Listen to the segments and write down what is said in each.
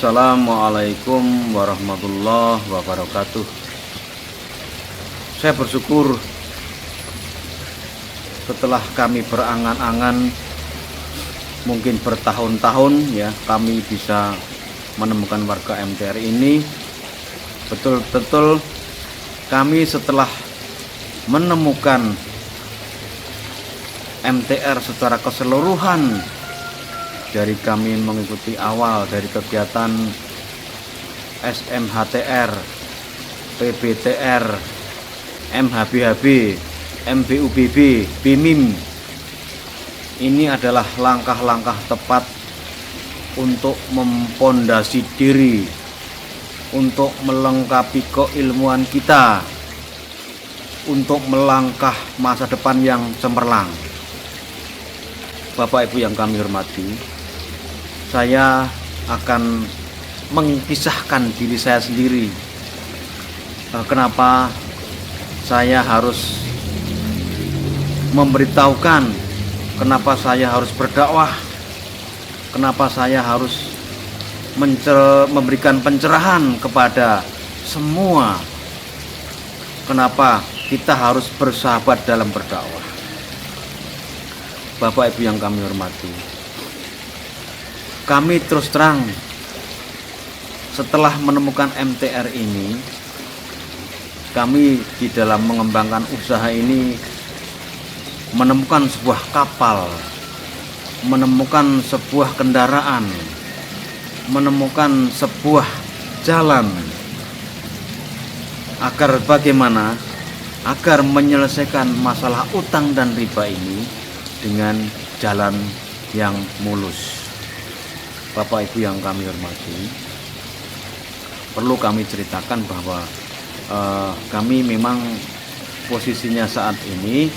Assalamualaikum warahmatullahi wabarakatuh. Saya bersyukur setelah kami berangan-angan mungkin bertahun-tahun ya, kami bisa menemukan warga MTR ini. Betul-betul kami setelah menemukan MTR secara keseluruhan, dari kami mengikuti awal dari kegiatan SMHTR, PBTR, MHBHB, MBUBB, BIMIM. Ini adalah langkah-langkah tepat untuk mempondasi diri, untuk melengkapi keilmuan kita, untuk melangkah masa depan yang cemerlang. Bapak Ibu yang kami hormati, saya akan mengisahkan diri saya sendiri. Kenapa saya harus memberitahukan, kenapa saya harus berdakwah, kenapa saya harus memberikan pencerahan kepada semua, kenapa kita harus bersahabat dalam berdakwah. Bapak Ibu yang kami hormati, kami terus terang setelah menemukan MTR ini, kami di dalam mengembangkan usaha ini menemukan sebuah kapal, menemukan sebuah kendaraan, menemukan sebuah jalan, agar bagaimana? Agar menyelesaikan masalah utang dan riba ini dengan jalan yang mulus. Bapak Ibu yang kami hormati, perlu kami ceritakan bahwa kami memang posisinya saat ini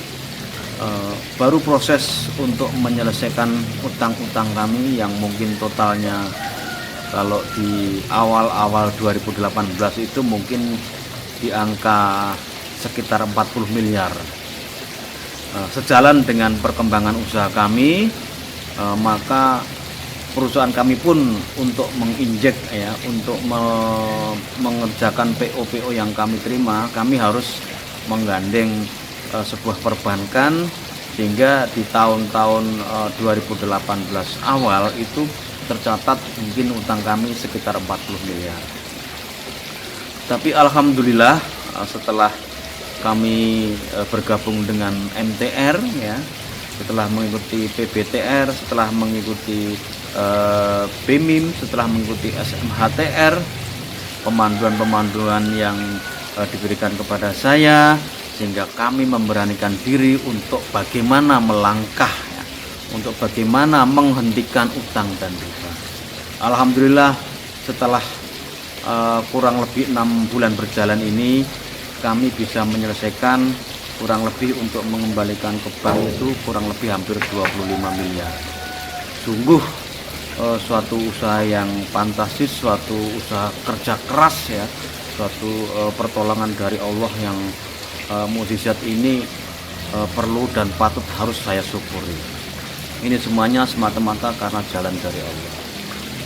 baru proses untuk menyelesaikan utang-utang kami yang mungkin totalnya kalau di awal-awal 2018 itu mungkin di angka sekitar 40 miliar. Sejalan dengan perkembangan usaha kami, maka perusahaan kami pun untuk menginjek ya, untuk mengerjakan PO-PO yang kami terima, kami harus menggandeng sebuah perbankan, sehingga di tahun-tahun 2018 awal itu tercatat mungkin utang kami sekitar 40 miliar. Tapi alhamdulillah setelah kami bergabung dengan MTR ya, setelah mengikuti PBTR, setelah mengikuti BIMIM, setelah mengikuti SMHTR, pemanduan-pemanduan yang diberikan kepada saya, sehingga kami memberanikan diri untuk bagaimana melangkah ya, untuk bagaimana menghentikan utang dan riba. Alhamdulillah setelah kurang lebih 6 bulan berjalan ini, kami bisa menyelesaikan kurang lebih untuk mengembalikan ke bank itu kurang lebih hampir 25 miliar. Sungguh suatu usaha yang fantastis, suatu usaha kerja keras ya, suatu pertolongan dari Allah yang mukjizat ini perlu dan patut harus saya syukuri. Ini semuanya semata-mata karena jalan dari Allah.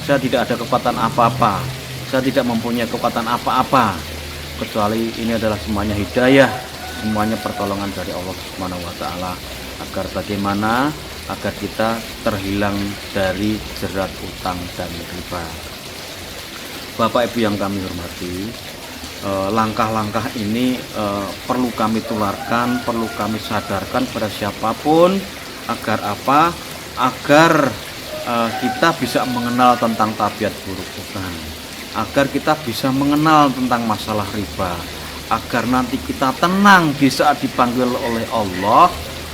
Saya tidak ada kekuatan apa-apa, saya tidak mempunyai kekuatan apa-apa, kecuali ini adalah semuanya hidayah, semuanya pertolongan dari Allah Subhanahu wa Ta'ala, agar bagaimana agar kita terhilang dari jerat utang dan riba. Bapak Ibu yang kami hormati, langkah-langkah ini perlu kami tularkan, perlu kami sadarkan pada siapapun, agar apa? Agar kita bisa mengenal tentang tabiat buruk utang, agar kita bisa mengenal tentang masalah riba, agar nanti kita tenang di saat dipanggil oleh Allah,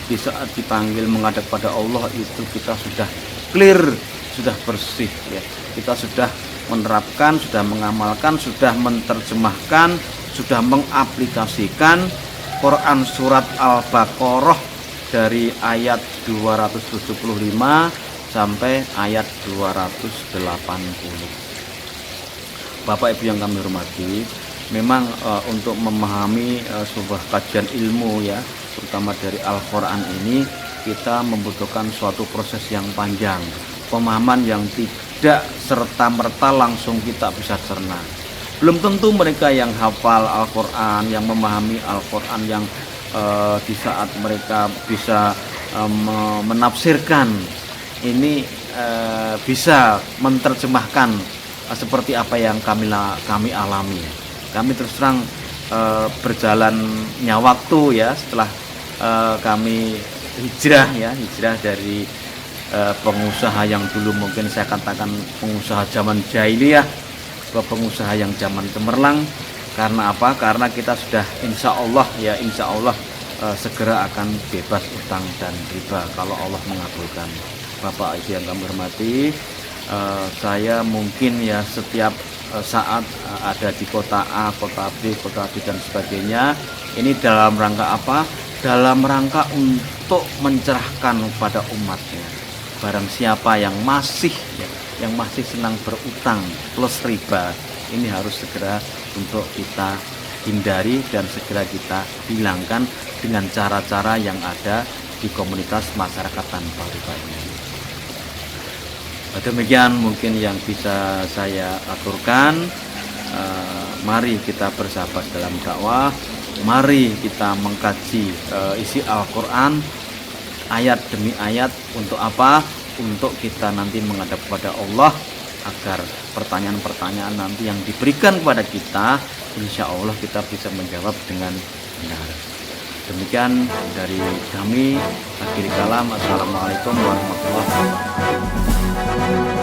di saat dipanggil menghadap pada Allah itu kita sudah clear, sudah bersih ya. Kita sudah menerapkan, sudah mengamalkan, sudah menerjemahkan, sudah mengaplikasikan Quran surat Al-Baqarah dari ayat 275 sampai ayat 280. Bapak Ibu yang kami hormati, memang untuk memahami sebuah kajian ilmu ya, terutama dari Al-Quran ini, kita membutuhkan suatu proses yang panjang, pemahaman yang tidak serta-merta langsung kita bisa cerna. Belum tentu mereka yang hafal Al-Quran, yang memahami Al-Quran, yang di saat mereka bisa menafsirkan ini bisa menerjemahkan seperti apa yang kami alami. Kami terus terang berjalannya waktu ya, setelah kami hijrah dari pengusaha yang dulu mungkin saya katakan pengusaha zaman jahiliyah ke pengusaha yang zaman cemerlang. Karena apa? Karena kita sudah insya Allah segera akan bebas utang dan riba kalau Allah mengabulkan. Bapak Ibu yang kami hormati, saya mungkin ya setiap saat ada di kota A, kota B, kota B dan sebagainya. Ini dalam rangka apa? Dalam rangka untuk mencerahkan kepada umatnya. Barang siapa yang masih senang berutang plus riba, ini harus segera untuk kita hindari dan segera kita hilangkan dengan cara-cara yang ada di komunitas masyarakat tanpa riba ini. Demikian mungkin yang bisa saya aturkan. Mari kita bersahabat dalam dakwah. Mari kita mengkaji isi Al-Quran ayat demi ayat. Untuk apa? Untuk kita nanti menghadap kepada Allah, agar pertanyaan-pertanyaan nanti yang diberikan kepada kita, insya Allah kita bisa menjawab dengan benar. Demikian dari kami. Akhir kalam. Assalamualaikum warahmatullahi wabarakatuh.